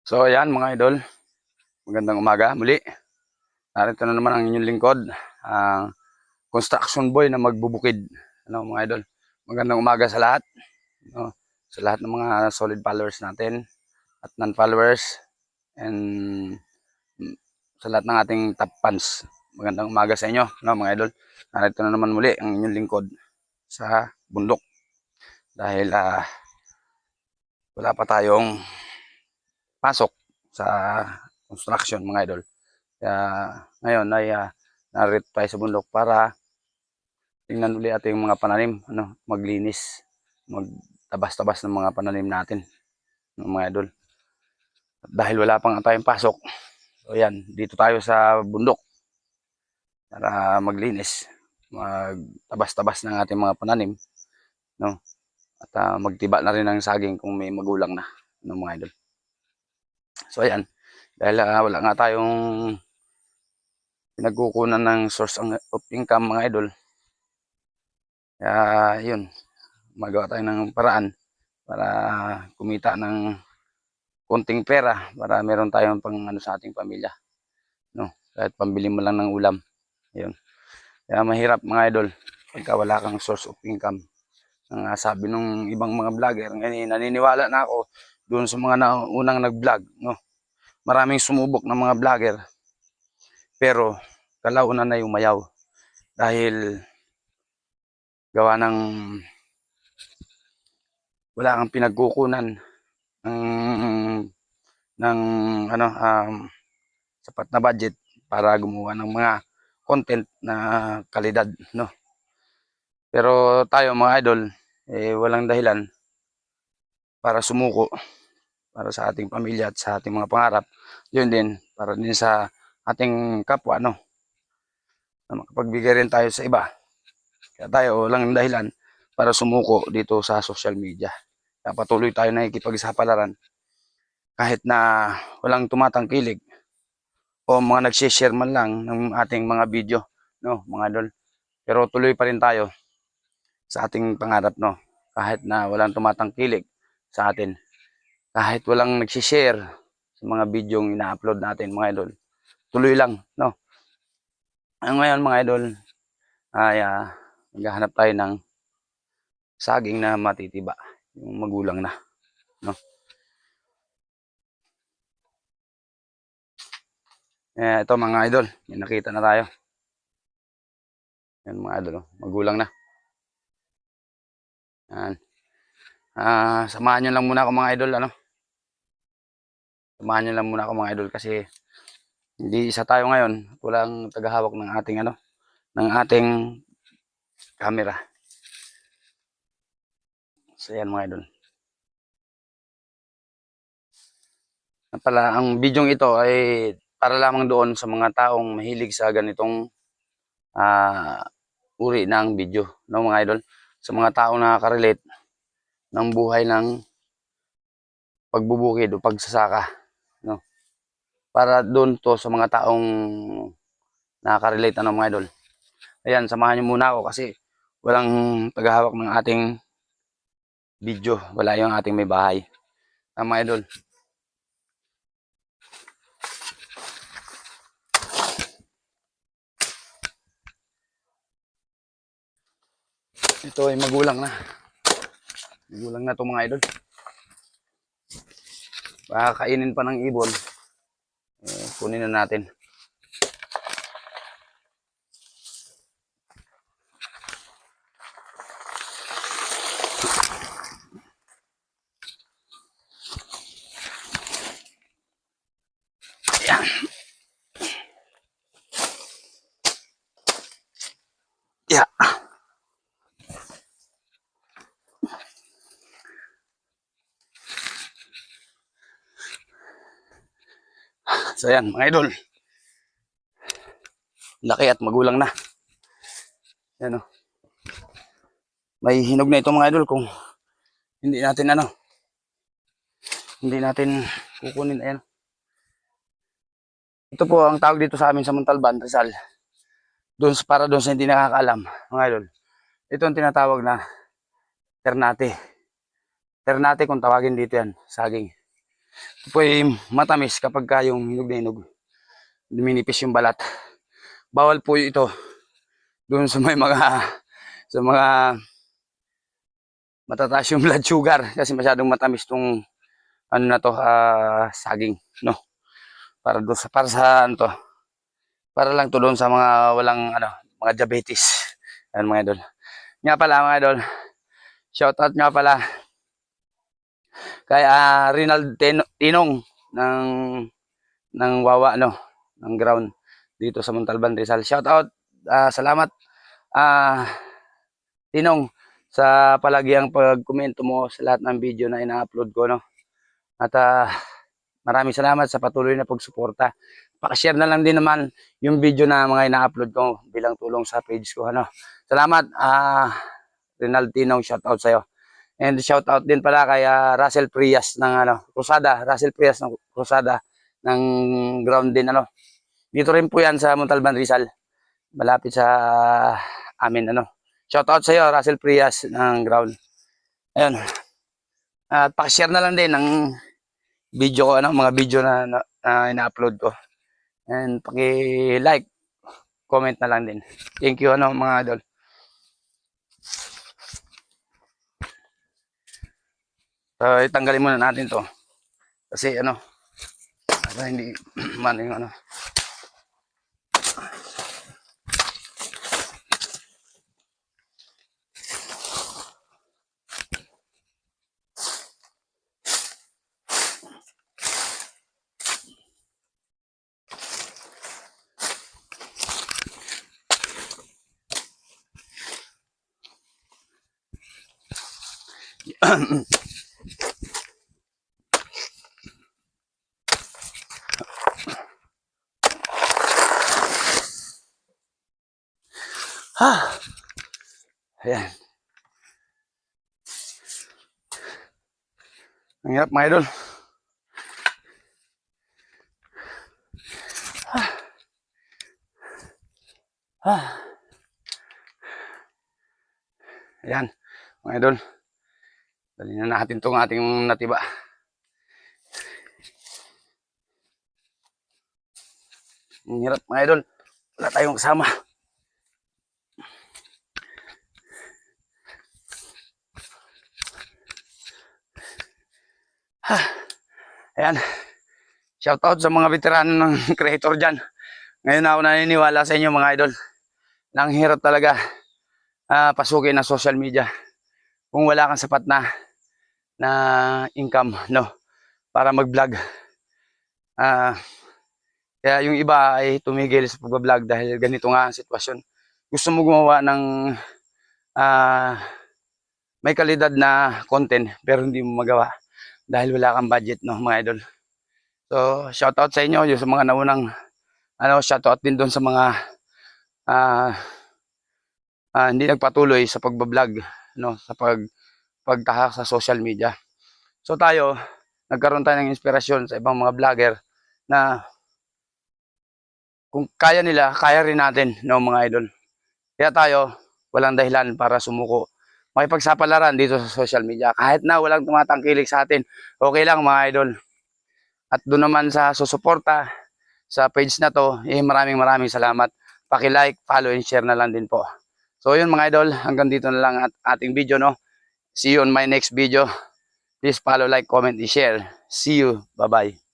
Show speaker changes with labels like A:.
A: So ayan mga idol, magandang umaga muli. Narito na naman ang inyong lingkod, ang construction boy na magbubukid. Ano mga idol, magandang umaga sa lahat. No? Sa lahat ng mga solid followers natin at non-followers and sa lahat ng ating top fans. Magandang umaga sa inyo, no, mga idol. Narito na naman muli ang inyong lingkod sa bundok. Dahil wala pa tayong pasok sa construction mga idol. Kaya ngayon ay narito tayo sa bundok para tingnan uli ating mga pananim, maglinis, magtabas-tabas ng mga pananim natin, mga idol. Dahil wala pang tayong pasok, so yan, dito tayo sa bundok para maglinis, magtabas-tabas ng ating mga pananim, no? At magtiba na rin ng saging kung may magulang na, mga idol. So ayan, dahil wala nga tayong pinagkukunan ng source of income mga idol. Kaya yun, magawa tayo ng paraan para kumita ng konting pera para meron tayong pang sa ating pamilya, no? Kahit pambili mo lang ng ulam. Ayun. Kaya mahirap mga idol pagka wala kang source of income. Ang sabi nung ibang mga vlogger, naniniwala na ako doon sa mga unang nag-vlog, no? Maraming sumubok ng mga vlogger pero kalaunan na yung mayaw dahil gawa ng wala kang pinagkukunan ng ng sapat na budget para gumawa ng mga content na kalidad, no? Pero tayo mga idol, walang dahilan para sumuko para sa ating pamilya at sa ating mga pangarap. Yun din para din sa ating kapwa, no? Na makapagbigay rin tayo sa iba. Kaya tayo walang dahilan para sumuko dito sa social media. Kaya patuloy tayo na ikipagsapalaran kahit na walang tumatangkilik o mga nag-share man lang ng ating mga video, no, mga idol. Pero tuloy pa rin tayo sa ating pangarap, no. Kahit na walang tumatangkilik sa atin, kahit walang nag-share sa mga video ina-upload natin, mga idol. Tuloy lang, no. Ngayon, mga idol, ay maghahanap tayo ng saging na matitiba, yung magulang na, no. Ito mga idol, may nakita na tayo. Yan mga idol, magulang na. Yan. Samahan nyo lang muna ako mga idol, ano. Samahan nyo lang muna ako mga idol kasi hindi isa tayo ngayon, walang tagahawak ng ating ng ating camera. So yan mga idol. Pala, ang bidyong ito ay para lamang doon sa mga taong mahilig sa ganitong uh, uri ng video, no mga idol. Sa mga taong nakaka-relate ng buhay ng pagbubukid o pagsasaka, no. Para doon to sa mga taong nakaka-relate, mga idol. Ayan, samahan niyo muna ako kasi walang tagahawak ng ating video. Wala yung ating may bahay. Mga idol. Ito ay magulang na. Magulang na to mga idol. Baka kainin pa ng ibon. Kunin na natin. Ayan. Yeah. So ayan mga idol. Laki at magulang na. Ayan o. May hinog na ito mga idol kung hindi natin hindi natin kukunin. Ayan. Ito po ang tawag dito sa amin sa Montalban, Rizal. Para doon sa hindi nakakaalam, mga idol. Ito ang tinatawag na ternate. Ternate kung tawagin dito yan, saging. Ito po ay matamis kapag ka yung hinog na hinog. Minipis yung balat. Bawal po ito doon sa may mga sa mga matataas yung blood sugar kasi masyadong matamis tong ano na to, saging, no? Para doon sa ano to, para lang to doon sa mga walang ano, mga diabetes. Ayun mga idol. Nga pala mga idol, shoutout nga pala kay Rinald Tinong ng Wawa, no, ng ground dito sa Montalban, Rizal. Shoutout, salamat Tinong sa palagiang pag-komento mo sa lahat ng video na ina-upload ko, no. At maraming salamat sa patuloy na pagsuporta. Paki-share na lang din naman yung video na mga ina-upload ko bilang tulong sa page ko, ano. Salamat, Rinald Tinong, shoutout sa'yo. And shoutout din pala kay Russell Prias ng ano, Cruzada, Russell Prias ng Cruzada ng ground din, ano. Dito rin po yan sa Montalban, Rizal. Malapit sa amin, ano. Shoutout sa iyo, Russell Prias ng ground. Ayun. At paki-share na lang din ng video ko, ano, mga video na ina-upload ko. And paki-like, comment na lang din. Thank you, ano, mga idol. So, itanggalin muna natin to. Kasi ano, para hindi man yung ano. Ayan. Ang hirap mga idol. Ayan, mga idol. Dali na natin itong ating natiba. Ang hirap mga idol. Wala tayong kasama. Ayan. Shoutout sa mga veterano ng creator dyan. Ngayon ako naniniwala sa inyo mga idol. Nang hirap talaga pasukin ng social media. Kung wala kang sapat na income, no, para mag-vlog. Kaya yung iba ay tumigil sa pag-vlog dahil ganito nga ang sitwasyon. Gusto mo gumawa ng may kalidad na content pero hindi mo magawa dahil wala kang budget, no, mga idol. So, shoutout sa inyo, yung sa mga naunang shoutout din doon sa mga hindi nagpatuloy sa pagbablog, no, sa pagtahak sa social media. So tayo, nagkaroon tayo ng inspirasyon sa ibang mga vlogger na kung kaya nila, kaya rin natin, no, mga idol. Kaya tayo, walang dahilan para sumuko. Makipagsapalaran dito sa social media. Kahit na walang tumatangkilik sa atin, okay lang mga idol. At doon naman sa susuporta sa page na to, maraming salamat. Paki-like, follow, and share na lang din po. So yun mga idol, hanggang dito na lang ating video, no. See you on my next video. Please follow, like, comment, and share. See you. Bye-bye.